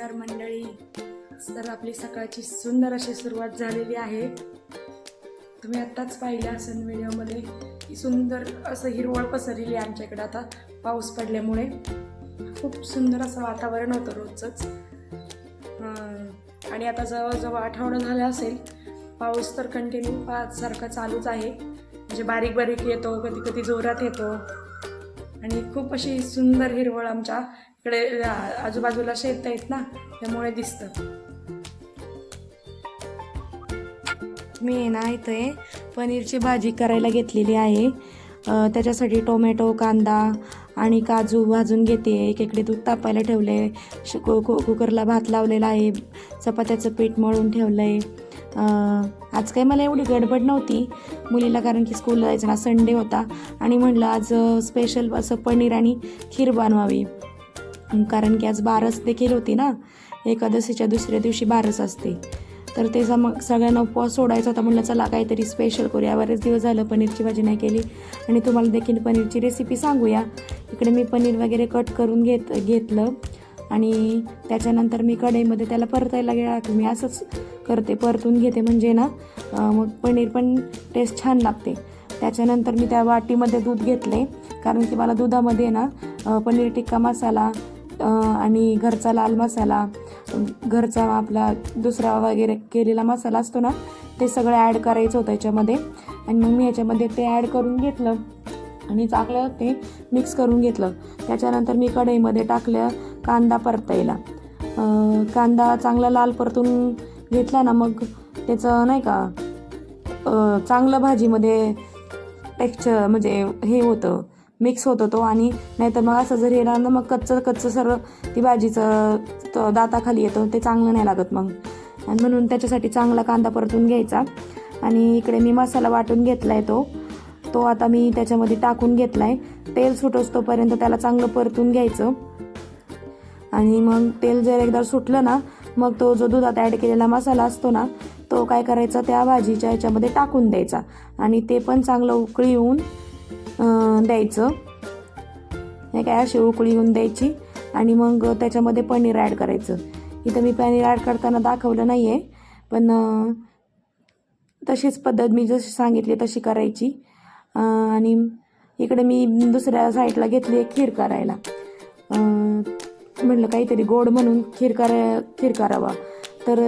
नमस्कार मंडळी. तर आपली सकाळची सुंदर अशी सुरुवात झालेली आहे. तुम्ही आत्ताच पाहिलं असेल व्हिडिओमध्ये की सुंदर असं हिरवळ पसरलेली आहे आमच्याकडे. आता पाऊस पडल्यामुळे खूप सुंदर असं वातावरण होतं रोजचंच. आणि आता जवळजवळ आठवडा झाला असेल. पाऊस तर कंटिन्यू सारखा चालूच आहे. म्हणजे बारीक बारीक येतो, कधी कधी जोरात येतो. आणि खूप अशी सुंदर हिरवळ आमच्या इकडे आजूबाजूला शेत आहेत ना, त्यामुळे दिसतं. मी ना इथे पनीरची भाजी करायला घेतलेली आहे. त्याच्यासाठी टोमॅटो, कांदा आणि काजू भाजून घेते. एकीकडे दूध तापायला ठेवले, कुकरला भात लावलेला आहे, चपात्याचं पीठ मळून ठेवलं आहे. आज काही मला एवढी गडबड नव्हती मुलीला, कारण की स्कूलला जायचं ना, संडे होता. आणि म्हणलं आज स्पेशल असं पनीर आणि खीर बनवावी, कारण की आज बारस देखील होती ना, एकादशीच्या दुसऱ्या दिवशी बारस असते. तर ते मग सगळ्यांना उपवास सोडायचा होता. म्हणलं चला काहीतरी स्पेशल करूया. बरेच दिवस झालं पनीरची भाजी नाही केली आणि तुम्हाला देखील पनीरची रेसिपी सांगूया. इकडे मी पनीर वगैरे कट करून घेतलं आणि त्याच्यानंतर मी कढईमध्ये त्याला परतायला टाकलं. मी असंच करते, परतून घेते, म्हणजे ना मग पनीर पण टेस्ट छान लागते. त्याच्यानंतर मी त्या वाटीमध्ये दूध घेतले, कारण की मला दुधामध्ये ना पनीर टिक्का मसाला आणि घरचा लाल मसाला, घरचा आपला दुसरा वगैरे केलेला मसाला असतो ना, ते सगळं ॲड करायचं होतं याच्यामध्ये. आणि मग मी याच्यामध्ये ते ॲड करून घेतलं आणि चांगलं ते मिक्स करून घेतलं. त्याच्यानंतर मी कढईमध्ये टाकलं कांदा परतायला. कांदा चांगला लाल परतून घेतला ना, मग त्याचं नाही का चांगलं भाजीमध्ये टेक्स्चर म्हणजे हे होतं, मिक्स होतो तो. आणि नाहीतर मग असं जर हे राहिलं ना, मग कच्चं सर्व ती भाजीचं दाताखाली येतं, ते चांगलं नाही लागत मग. आणि म्हणून त्याच्यासाठी चांगला कांदा परतून घ्यायचा. आणि इकडे मी मसाला वाटून घेतला आहे, तो आता मी त्याच्यामध्ये टाकून घेतला आहे. तेल सुटोस्तोपर्यंत त्याला चांगलं परतून घ्यायचं. आणि मग तेल जर एकदा सुटलं ना, मग तो जो दुधात ॲड केलेला मसाला असतो ना, तो काय करायचा, त्या भाजीच्या ह्याच्यामध्ये टाकून द्यायचा आणि ते पण चांगलं उकळी येऊन द्यायचं. हे काय अशी उकळी येऊन द्यायची आणि मग त्याच्यामध्ये पनीर ॲड करायचं. इथं मी पनीर ॲड करताना दाखवलं नाही आहे, पण तशीच पद्धत मी जशी सांगितली तशी करायची. आणि इकडे मी दुसऱ्या साईडला घेतली आहे खीर करायला. म्हटलं काहीतरी गोड म्हणून खीर करावा. तर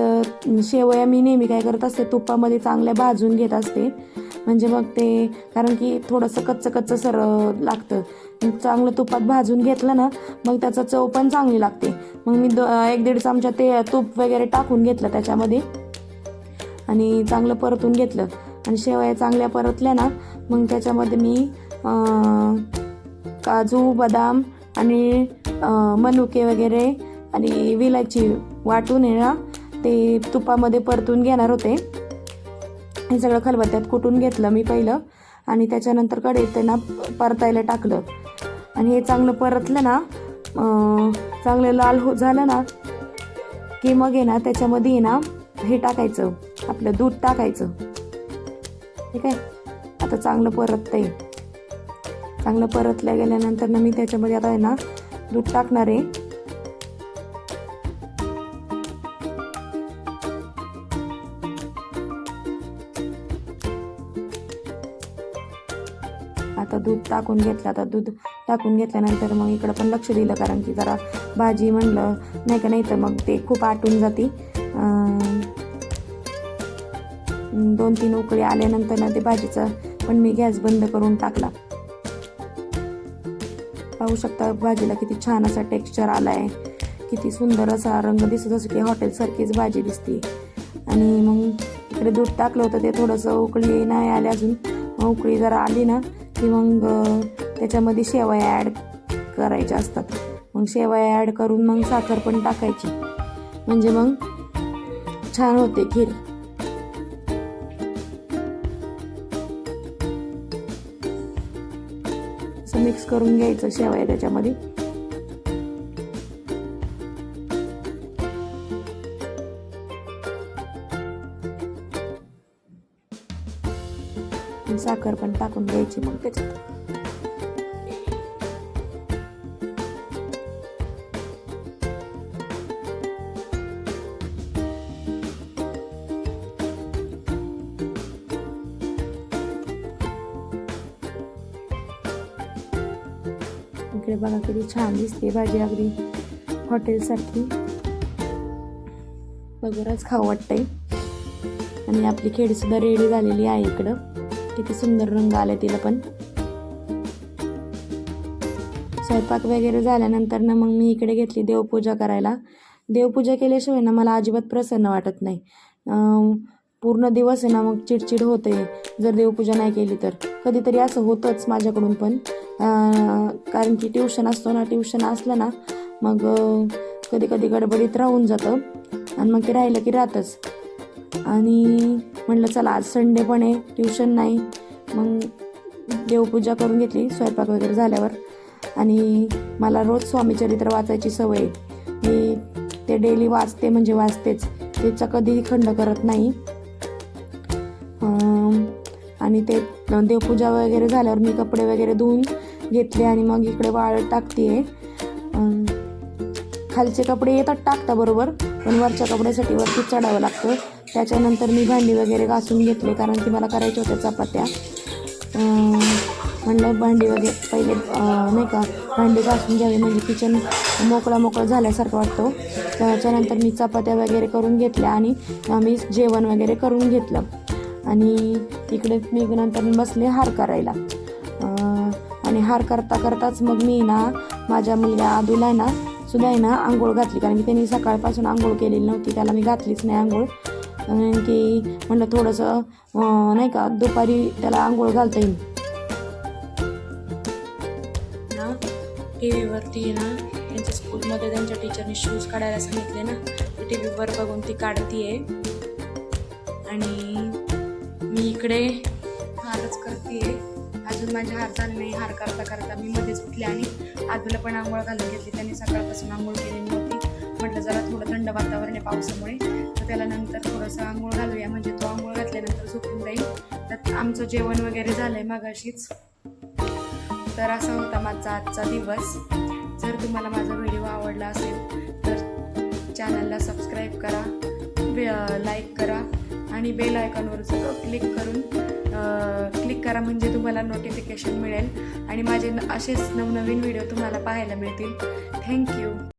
शेवया मी नेहमी काय करत असते, तुपामध्ये चांगल्या भाजून घेत असते. म्हणजे मग ते, कारण की थोडंसं कच्चं सर लागतं, चांगलं तुपात भाजून घेतलं ना, मग त्याचा चव पण चांगली लागते. मग मी 1-1.5 चमचा ते तूप वगैरे टाकून घेतलं त्याच्यामध्ये आणि चांगलं परतून घेतलं. आणि शेवया चांगल्या परतल्या ना, मग त्याच्यामध्ये मी काजू, बदाम आणि मनुके वगैरे आणि विलायची वाटून आहे ना, ते तुपामध्ये परतून घेणार होते. हे सगळं खलबत्त्यात कुटून घेतलं मी पहिलं आणि त्याच्यानंतर कढईत ना परतायला टाकलं. आणि हे चांगलं परतलं ना, चांगलं लाल झालं ना, की मग आहे ना त्याच्यामध्ये ना हे टाकायचं, आपलं दूध टाकायचं. ठीक आहे. आता चांगलं परततंय. चांगलं परतल्या गेल्यानंतर ना मी त्याच्यामध्ये आता आहे ना दूध टाकणार आहे. आता दूध टाकून घेतलं. आता दूध टाकून घेतल्यानंतर मग इकडं पण लक्ष दिलं, कारण की जरा भाजी म्हणलं नाही तर मग ते खूप आटून जाते. 2-3 उकळी आल्यानंतर ना ते भाजीचा पण मी गॅस बंद करून टाकला. पाहू शकता भाजीला किती छान असा टेक्स्चर आला आहे, किती सुंदर असा रंग दिसत, जसं की हॉटेलसारखीच भाजी दिसते. आणि मग इकडे दूध टाकलं होतं, ते थोडंसं उकळी नाही आली अजून. मग उकळी जरा आली ना की मग त्याच्यामध्ये शेवया ॲड करायच्या असतात. मग शेवया ॲड करून मग साखर पण टाकायची, म्हणजे मग छान होते खीर. असं मिक्स करून घ्यायचं शेवया त्याच्यामध्ये. साखर पण टाकून घ्यायची मग त्याच्यात. इकडे बघा किती छान दिसते भाजी, अगदी हॉटेलसारखी, बघूनच खाऊ वाटतंय. आणि आपली खेळीसुद्धा रेडी झालेली आहे. इकडं किती सुंदर रंग आले तिला पण. स्वयंपाक वगैरे झाल्यानंतर ना मग मी इकडे घेतली देवपूजा करायला. देवपूजा केल्याशिवाय ना मला अजिबात प्रसन्न वाटत नाही. पूर्ण दिवस आहे ना मग चिडचिड होते जर देवपूजा नाही केली तर. कधीतरी असं होतंच माझ्याकडून पण, कारण की ट्युशन असतो ना, ट्युशन असलं ना मग कधी कधी गडबडीत राहून जातं आणि मग ते राहिलं की राहतंच. आणि म्हटलं चला आज संडे पण आहे, ट्युशन नाही, मग देवपूजा करून घेतली स्वयंपाक वगैरे झाल्यावर. आणि मला रोज स्वामीचरित्र वाचायची सवय आहे. मी ते डेली वाचते म्हणजे वाचतेच, त्याचा कधीही खंड करत नाही. आणि ते देवपूजा वगैरे झाल्यावर मी कपडे वगैरे धुवून घेतले आणि मग इकडे वाळत टाकते. खालचे कपडे येतात टाकता बरोबर, पण वरच्या कपड्यासाठी वरती चढावं लागतं. त्याच्यानंतर मी भांडी वगैरे घासून घेतले, कारण की मला करायच्या होत्या चपात्या. म्हणलं भांडी वगैरे पहिले नाही का भांडी घासून घ्यावी, म्हणजे किचन मोकळं झाल्यासारखं वाटतं. त्याच्यानंतर मी चपात्या वगैरे करून घेतल्या आणि मी जेवण वगैरे करून घेतलं. आणि इकडे मी नंतर बसले हार करायला. आणि हार करताच मग मी ना माझ्या मुलगा आदूला ना सुद्धा आहे ना आंघोळ घातली, कारण की त्यांनी सकाळपासून आंघोळ केलेली नव्हती, त्याला मी घातलीच नाही आंघोळ. की म्हणलं थोडंसं नाही का दुपारी त्याला आंघोळ घालता येईल. ना टी व्हीवरती ना त्यांच्या स्कूलमध्ये त्यांच्या टीचरने शूज काढायला सांगितले ना, टी व्हीवर बघून ती काढतीये. आणि मी इकडे हारच करते. अजून माझे हार झाले नाही. हार करता मी मध्येच उठले आणि आदूला पण आंघोळ घालून घेतली. त्यांनी सकाळपासून आंघोळ केलेली नव्हती. म्हटलं जरा थोडं थंड वातावरण आहे पावसामुळे, तर त्याला नंतर थोडंसं आंघोळ घालूया, म्हणजे तो आंघोळ घातल्यानंतर झोपून जाईल. तर आमचं जेवण वगैरे झालं आहे मगाशीच. तर असा होता माझा आजचा दिवस. जर तुम्हाला माझा व्हिडिओ आवडला असेल तर चॅनलला सबस्क्राईब करा, लाईक करा आणि बेल आयकॉनवर क्लिक करा, म्हणजे तुम्हाला नोटिफिकेशन मिळेल आणि माझे असेच नवनवीन व्हिडिओ तुम्हाला पाहायला मिळतील. थँक्यू.